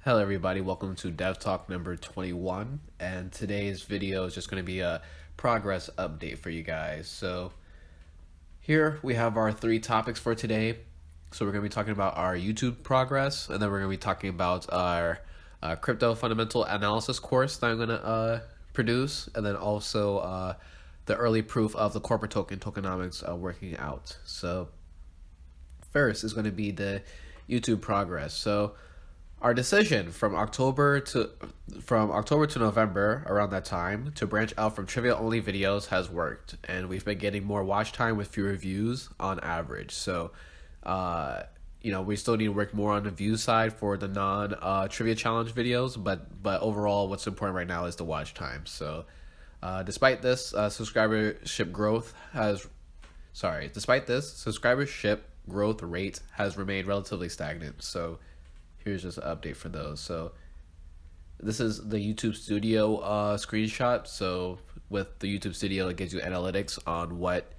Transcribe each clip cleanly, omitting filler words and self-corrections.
Hello everybody, welcome to Dev Talk number 21, and today's video is just going to be a progress update for you guys. So here we have our three topics for today. So we're going to be talking about our YouTube progress, and then we're going to be talking about our crypto fundamental analysis course that I'm going to produce, and then also the early proof of the corporate token Tokenomics working out. So first is going to be the YouTube progress. So our decision from October to November, around that time, to branch out from trivia only videos has worked, and we've been getting more watch time with fewer views on average. So we still need to work more on the view side for the non trivia challenge videos, but overall what's important right now is the watch time. So despite this subscribership growth rate has remained relatively stagnant. So here's just an update for those. So this is the YouTube Studio screenshot. So with the YouTube Studio, it gives you analytics on what,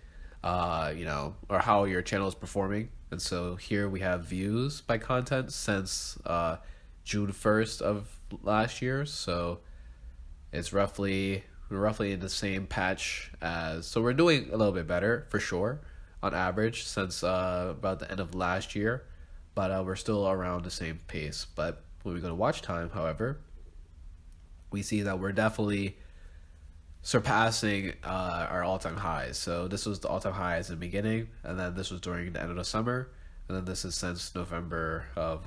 or how your channel is performing. And so here we have views by content since June 1st of last year. So it's we're roughly in the same patch as, so we're doing a little bit better for sure on average since about the end of last year. But we're still around the same pace. But when we go to watch time, however, we see that we're definitely surpassing our all-time highs. So this was the all-time highs in the beginning, and then this was during the end of the summer, and then this is since November of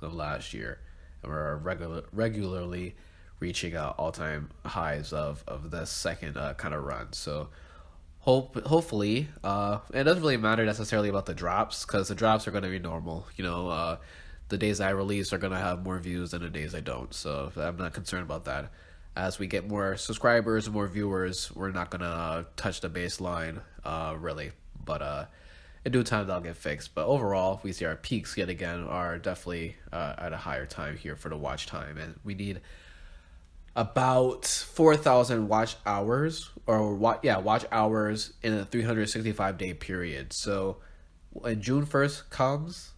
last year, and we're regularly reaching all-time highs of this second kind of run. So hopefully, it doesn't really matter necessarily about the drops, because the drops are going to be normal. The days I release are going to have more views than the days I don't, so I'm not concerned about that. As we get more subscribers and more viewers, we're not going to touch the baseline really, but in due time that'll get fixed. But overall, we see our peaks yet again are definitely at a higher time here for the watch time, and we need about 4,000 watch hours watch hours in a 365-day period. So when June 1st comes,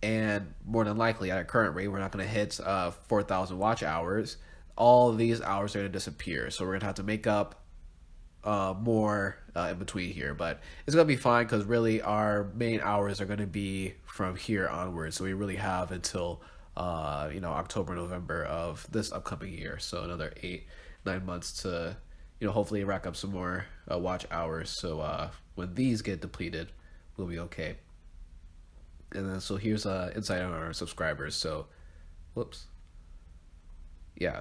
and more than likely at our current rate, we're not going to hit 4,000 watch hours. All of these hours are going to disappear. So we're going to have to make up more in between here. But it's going to be fine, because really our main hours are going to be from here onwards. So we really have until October, November of this upcoming year. So another 8-9 months to, hopefully rack up some more watch hours. So when these get depleted, we'll be okay. And then, so here's insight on our subscribers. So,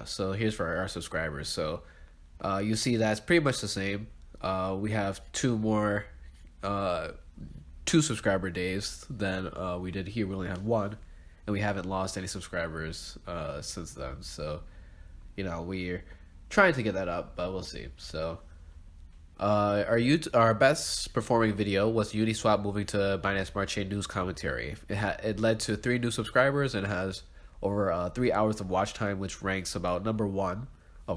so here's for our subscribers. So you see that's pretty much the same. We have two subscriber days than we did here. We only have one, and we haven't lost any subscribers since then. So, we're trying to get that up, but we'll see. So, our best performing video was Uniswap moving to Binance Smart Chain news commentary. It led to 3 new subscribers and has over 3 hours of watch time, which ranks ranks number one by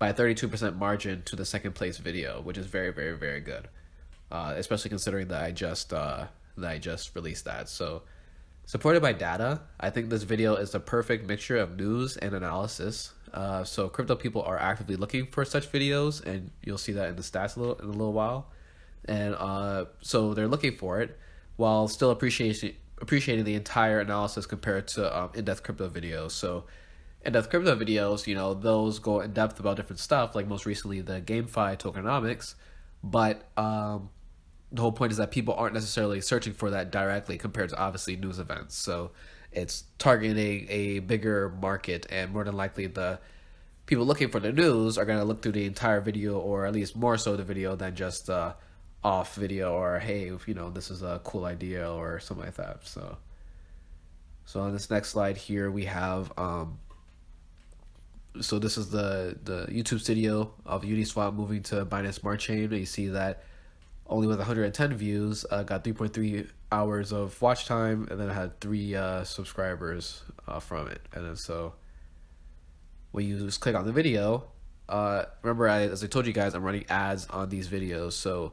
a 32% margin to the second place video, which is very, very, very good. Especially considering that I just released that. So, supported by data, I think this video is the perfect mixture of news and analysis. So crypto people are actively looking for such videos, and you'll see that in the stats in a little while. And so they're looking for it while still appreciating the entire analysis compared to in-depth crypto videos. So in-depth crypto videos, those go in depth about different stuff, like most recently the GameFi Tokenomics, but the whole point is that people aren't necessarily searching for that directly compared to obviously news events. So it's targeting a bigger market, and more than likely the people looking for the news are going to look through the entire video, or at least more so the video than just off video, or hey, this is a cool idea or something like that. So on this next slide here we have so this is the YouTube Studio of Uniswap moving to Binance Smart Chain. You see that only with 110 views, got 3.3 hours of watch time, and then it had 3 subscribers from it. And then so when you just click on the video, remember as I told you guys, I'm running ads on these videos. So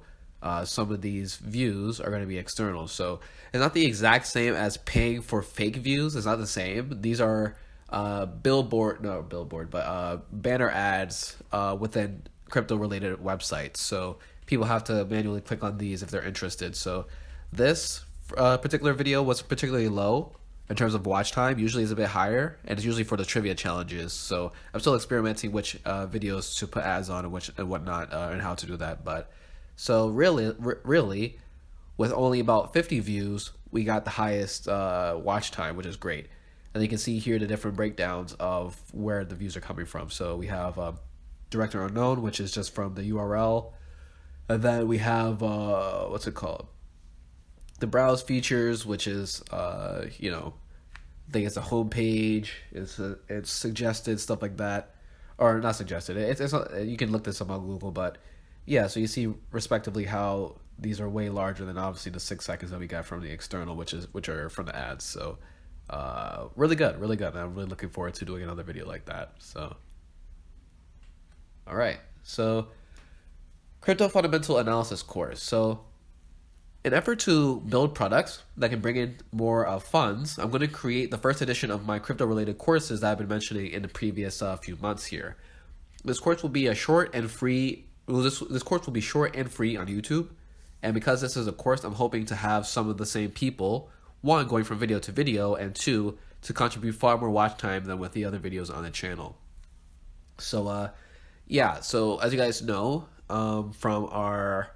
some of these views are going to be external. So it's not the exact same as paying for fake views. It's not the same. These are banner ads within crypto related websites. So people have to manually click on these if they're interested. So this particular video was particularly low in terms of watch time. Usually it's a bit higher, and it's usually for the trivia challenges. So I'm still experimenting which videos to put ads on and whatnot, and how to do that. But so really, with only about 50 views, we got the highest watch time, which is great. And you can see here the different breakdowns of where the views are coming from. So we have Director Unknown, which is just from the URL. And then we have, what's it called? The browse features, which is, I think it's a home page. It's suggested, stuff like that. Or not suggested. It's you can look this up on Google, but yeah, so you see respectively how these are way larger than obviously the 6 seconds that we got from the external, which are from the ads. So really good, really good. I'm really looking forward to doing another video like that. So all right, so crypto fundamental analysis course. So in effort to build products that can bring in more funds, I'm going to create the first edition of my crypto related courses that I've been mentioning in the previous few months here. This course will be a short and free. This course will be short and free on YouTube, and because this is a course, I'm hoping to have some of the same people, one, going from video to video, and two, to contribute far more watch time than with the other videos on the channel. So yeah, so as you guys know, from our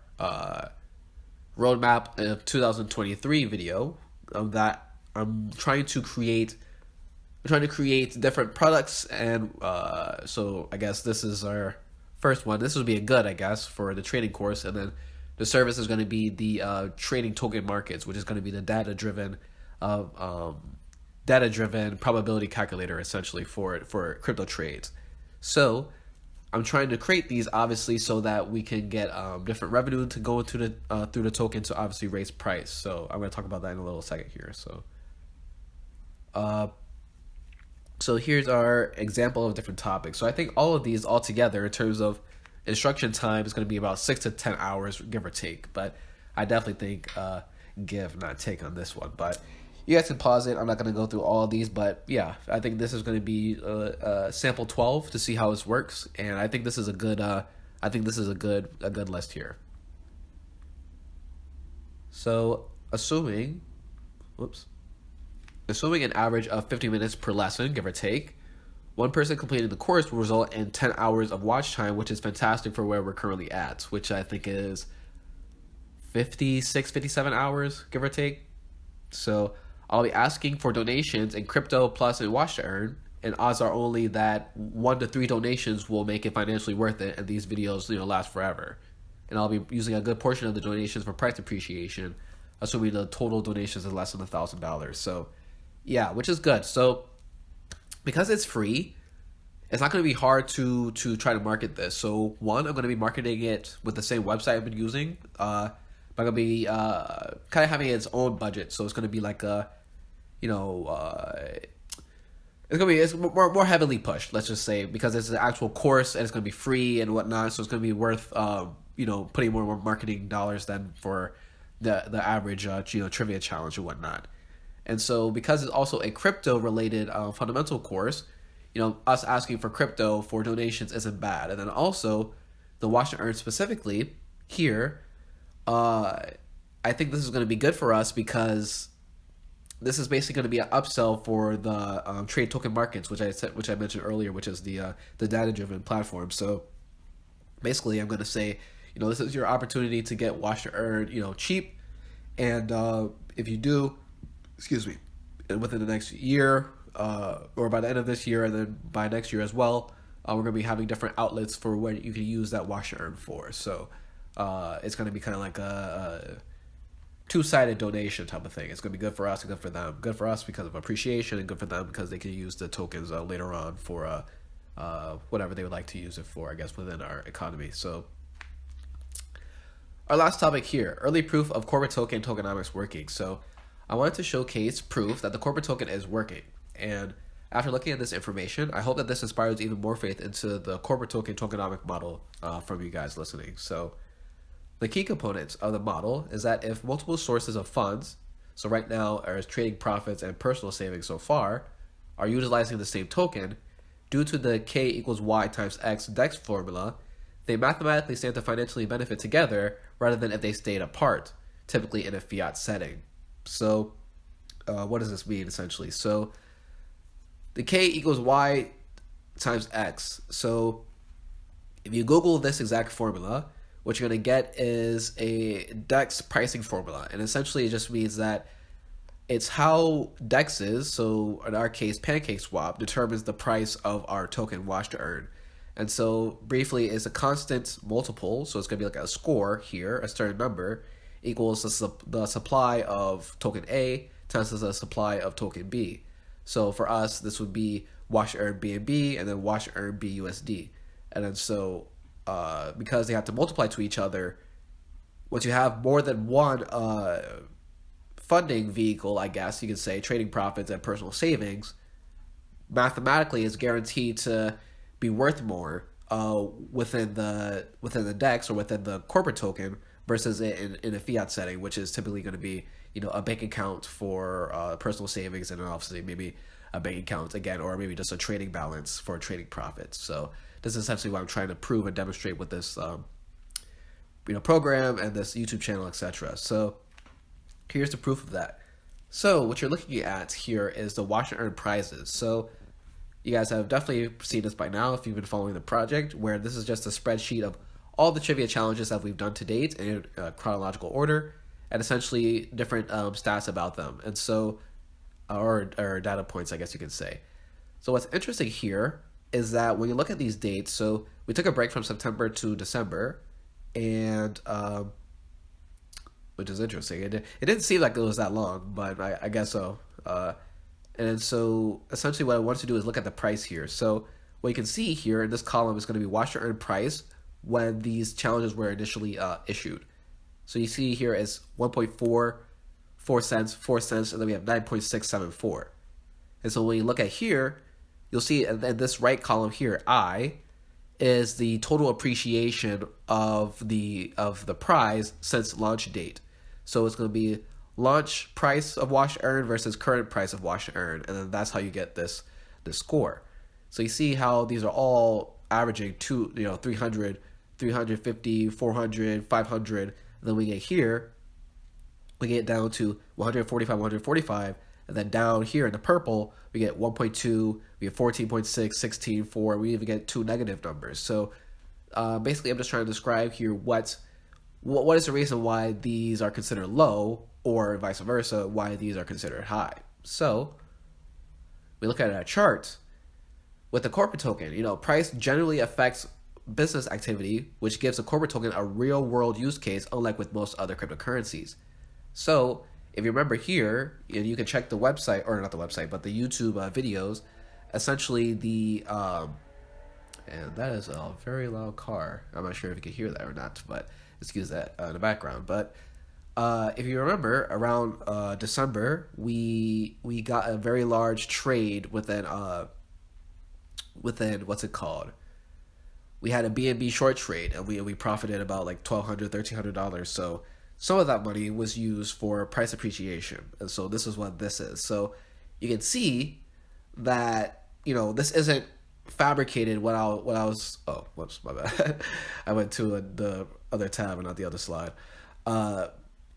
roadmap of 2023 video, that I'm trying to create different products, and so I guess this is our first one. This would be a good, I guess, for the trading course, and then the service is going to be the trading token markets, which is going to be the data-driven probability calculator, essentially, for crypto trades. So I'm trying to create these, obviously, so that we can get different revenue to go into the through the token to obviously raise price. So I'm going to talk about that in a little second here. So here's our example of different topics. So I think all of these all together in terms of instruction time is going to be about 6 to 10 hours, give or take. But I definitely think give, not take on this one. But you guys can pause it. I'm not going to go through all of these, but yeah, I think this is going to be sample 12 to see how this works, and I think this is a good. I think this is a good list here. So assuming an average of 50 minutes per lesson, give or take, one person completing the course will result in 10 hours of watch time, which is fantastic for where we're currently at, which I think is 56, 57 hours, give or take. So I'll be asking for donations in crypto plus in watch to earn, and odds are only that 1 to 3 donations will make it financially worth it, and these videos last forever. And I'll be using a good portion of the donations for price appreciation, assuming the total donations is less than $1,000. So yeah, which is good. So because it's free, it's not going to be hard to try to market this. So one, I'm going to be marketing it with the same website I've been using. But I'm going to be kind of having its own budget. So it's going to be like a, it's more heavily pushed, let's just say, because it's an actual course and it's going to be free and whatnot. So it's going to be worth, putting more marketing dollars than for the average, trivia challenge or whatnot. And so because it's also a crypto related fundamental course, us asking for crypto for donations isn't bad. And then also the watch to earn specifically here, I think this is going to be good for us because this is basically going to be an upsell for the trade token markets, which I mentioned earlier, which is the data-driven platform. So basically, I'm going to say, this is your opportunity to get watch to earn, cheap, and if you do, and within the next year, or by the end of this year, and then by next year as well, we're going to be having different outlets for where you can use that watch to earn for. So it's going to be kind of like a two-sided donation type of thing. It's going to be good for us and good for them. Good for us because of appreciation, and good for them because they can use the tokens later on for whatever they would like to use it for, I guess, within our economy. So our last topic here, early proof of corporate token tokenomics working. So I wanted to showcase proof that the corporate token is working. And after looking at this information, I hope that this inspires even more faith into the corporate token tokenomic model from you guys listening. So The key components of the model is that if multiple sources of funds, so right now our trading profits and personal savings so far, are utilizing the same token, due to the k equals y times x DEX formula, they mathematically stand to financially benefit together rather than if they stayed apart, typically in a fiat setting. So what does this mean essentially? So the k equals y times x. So if you Google this exact formula, what you're going to get is a DEX pricing formula. And essentially it just means that it's how DEX is, so in our case, PancakeSwap, determines the price of our token wash to earn. And so briefly, it's a constant multiple, so it's going to be like a score here, a certain number, equals the supply of token A times the supply of token B. So for us, this would be wash to earn BNB and then wash to earn BUSD. And then so because they have to multiply to each other, once you have more than one funding vehicle, I guess you could say, trading profits and personal savings, mathematically is guaranteed to be worth more within the DEX or within the corporate token versus in a fiat setting, which is typically going to be a bank account for personal savings and obviously maybe a bank account again, or maybe just a trading balance for trading profits. So this is essentially what I'm trying to prove and demonstrate with this program and this YouTube channel, etc. So here's the proof of that. So what you're looking at here is the wash and earn prizes. So you guys have definitely seen this by now if you've been following the project, where this is just a spreadsheet of all the trivia challenges that we've done to date in chronological order, and essentially different stats about them, and so or data points, I guess you could say. So what's interesting here is that when you look at these dates, so we took a break from September to December, and which is interesting. It didn't seem like it was that long, but I guess so. And so essentially what I want to do is look at the price here. So what you can see here in this column is going to be wash to earn price when these challenges were initially issued. So you see here is 1.44 cents, 4 cents, and then we have 9.674. And so when you look at here, you'll see in this right column here, I, is the total appreciation of the prize since launch date. So it's going to be launch price of wash earn versus current price of wash earn, and then that's how you get this score. So you see how these are all averaging 300, 350, 400, 500, and then we get here, we get down to 145, 145, and then down here in the purple, we get 1.2, we get 14.6, 16, 4, we even get 2 negative numbers. So basically I'm just trying to describe here what is the reason why these are considered low, or vice versa, why these are considered high. So we look at a chart with the corporate token. Price generally affects business activity, which gives the corporate token a real world use case, unlike with most other cryptocurrencies. So if you remember here, and you can check the website, or not the website, but the YouTube videos, essentially and that is a very loud car. I'm not sure if you can hear that or not, but excuse that in the background. But if you remember, around December, we got a very large trade within what's it called? We had a BNB short trade, and we profited about like $1,200, $1,300. So some of that money was used for price appreciation, and so this is what this is. So you can see that this isn't fabricated. What I was whoops, my bad. I went to the other tab and not the other slide.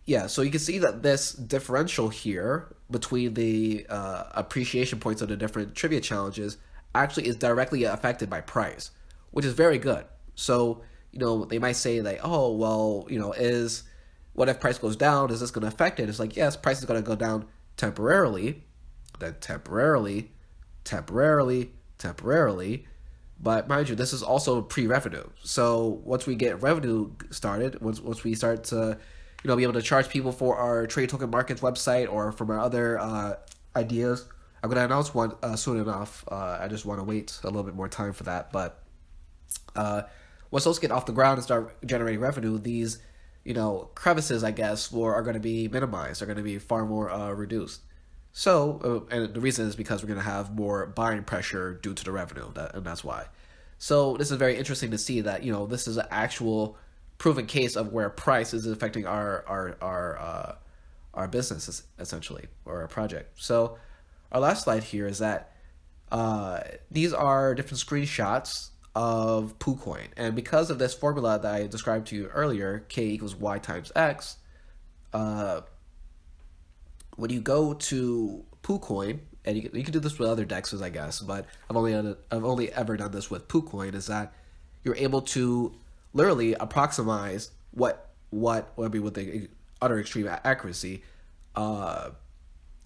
Yeah, so you can see that this differential here between the appreciation points of the different trivia challenges actually is directly affected by price, which is very good. So, they might say like, oh, well, what if price goes down? Is this going to affect it? It's like, yes, price is going to go down temporarily, then temporarily. But mind you, this is also pre-revenue. So once we get revenue started, once we start to be able to charge people for our Trade Token Markets website or from our other ideas, I'm going to announce one soon enough. I just want to wait a little bit more time for that. But once those get off the ground and start generating revenue, these crevices, I guess, are going to be minimized. They're going to be far more reduced. So, and the reason is because we're going to have more buying pressure due to the revenue, and that's why. So this is very interesting to see that, this is an actual proven case of where price is affecting our business essentially, or our project. So our last slide here is that these are different screenshots of PooCoin, and because of this formula that I described to you earlier, k equals y times x, when you go to PooCoin, and you can do this with other dexes, I guess, but I've only ever done this with PooCoin, is that you're able to literally approximize what would be with the utter extreme accuracy,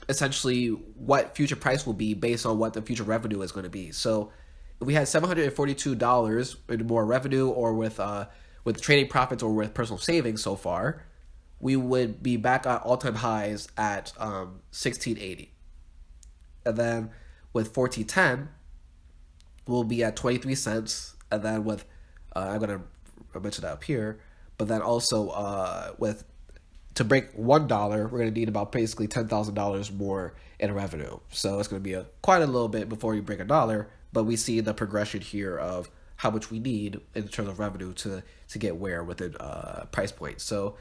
essentially what future price will be based on what the future revenue is going to be. So if we had $742 in more revenue, or with trading profits, or with personal savings so far, we would be back at all-time highs at 1680. And then with 1410, we'll be at 23 cents. And then with, I'm going to mention that up here, but then also to break $1, we're going to need about basically $10,000 more in revenue. So it's going to be quite a little bit before you break $1, but we see the progression here of how much we need in terms of revenue to get where within price point. So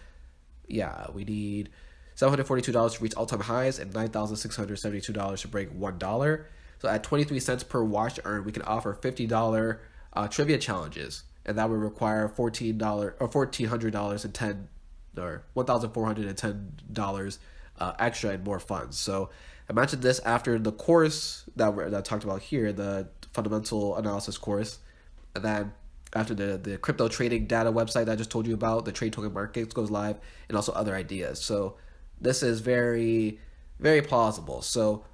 yeah, we need $742 to reach all-time highs and $9,672 to break $1. So at 23 cents per wash to earn, we can offer $50 trivia challenges, and that would require $14 or $1,400 and $1,410 extra and more funds. So imagine this after the course that I talked about here, the fundamental analysis course, and then after the crypto trading data website that I just told you about, the trade token markets goes live, and also other ideas. So this is very, very plausible. So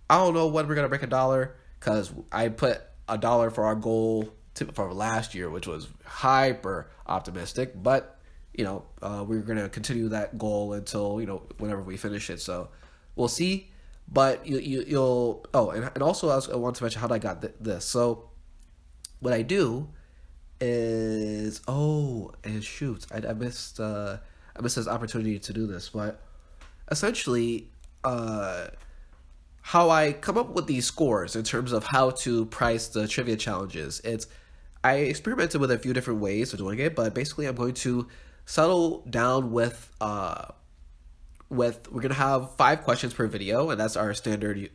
I don't know when we're gonna break $1, because I put $1 for our goal for last year, which was hyper optimistic, but we're gonna continue that goal until whenever we finish it. So we'll see. But you'll and also I want to mention how I got this. So what I do is I missed this opportunity to do this, but essentially how I come up with these scores in terms of how to price the trivia challenges. I experimented with a few different ways of doing it, but basically I'm going to settle down with we're gonna have 5 questions per video, and that's our standard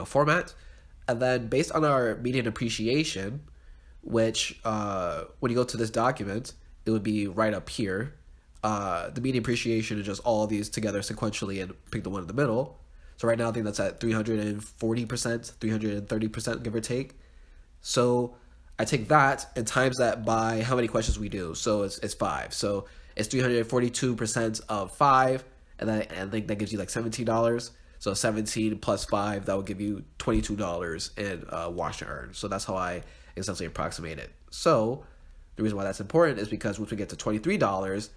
format. And then based on our median appreciation, which when you go to this document, it would be right up here. The median appreciation is just all of these together sequentially and pick the one in the middle. So right now I think that's at 340%, 330%, give or take. So I take that and times that by how many questions we do. So it's 5. So it's 342% of 5, and then I think that gives you like $17. So 17 plus 5, that would give you $22 in wash to earn. So that's how I essentially approximate it. So the reason why that's important is because once we get to $23,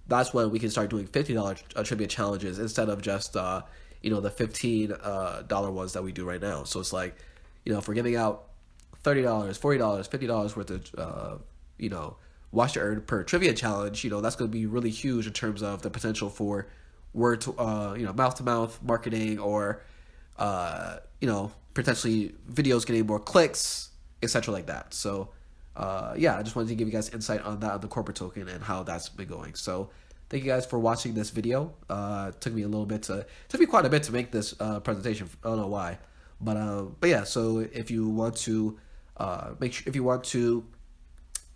that's when we can start doing $50 trivia challenges instead of just the $15 ones that we do right now. So it's like, if we're giving out $30, $40, $50 worth of wash to earn per trivia challenge, that's going to be really huge in terms of the potential for word to mouth to mouth marketing, or potentially videos getting more clicks, etc. like that. So I just wanted to give you guys insight on that, on the corporate token and how that's been going. So thank you guys for watching this video. It took me quite a bit to make this presentation. I don't know why, but yeah. So if you want to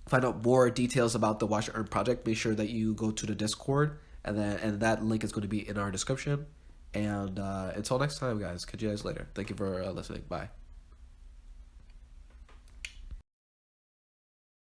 find out more details about the Wash to Earn project, make sure that you go to the Discord, and that link is going to be in our description. And until next time, guys, catch you guys later. Thank you for listening. Bye.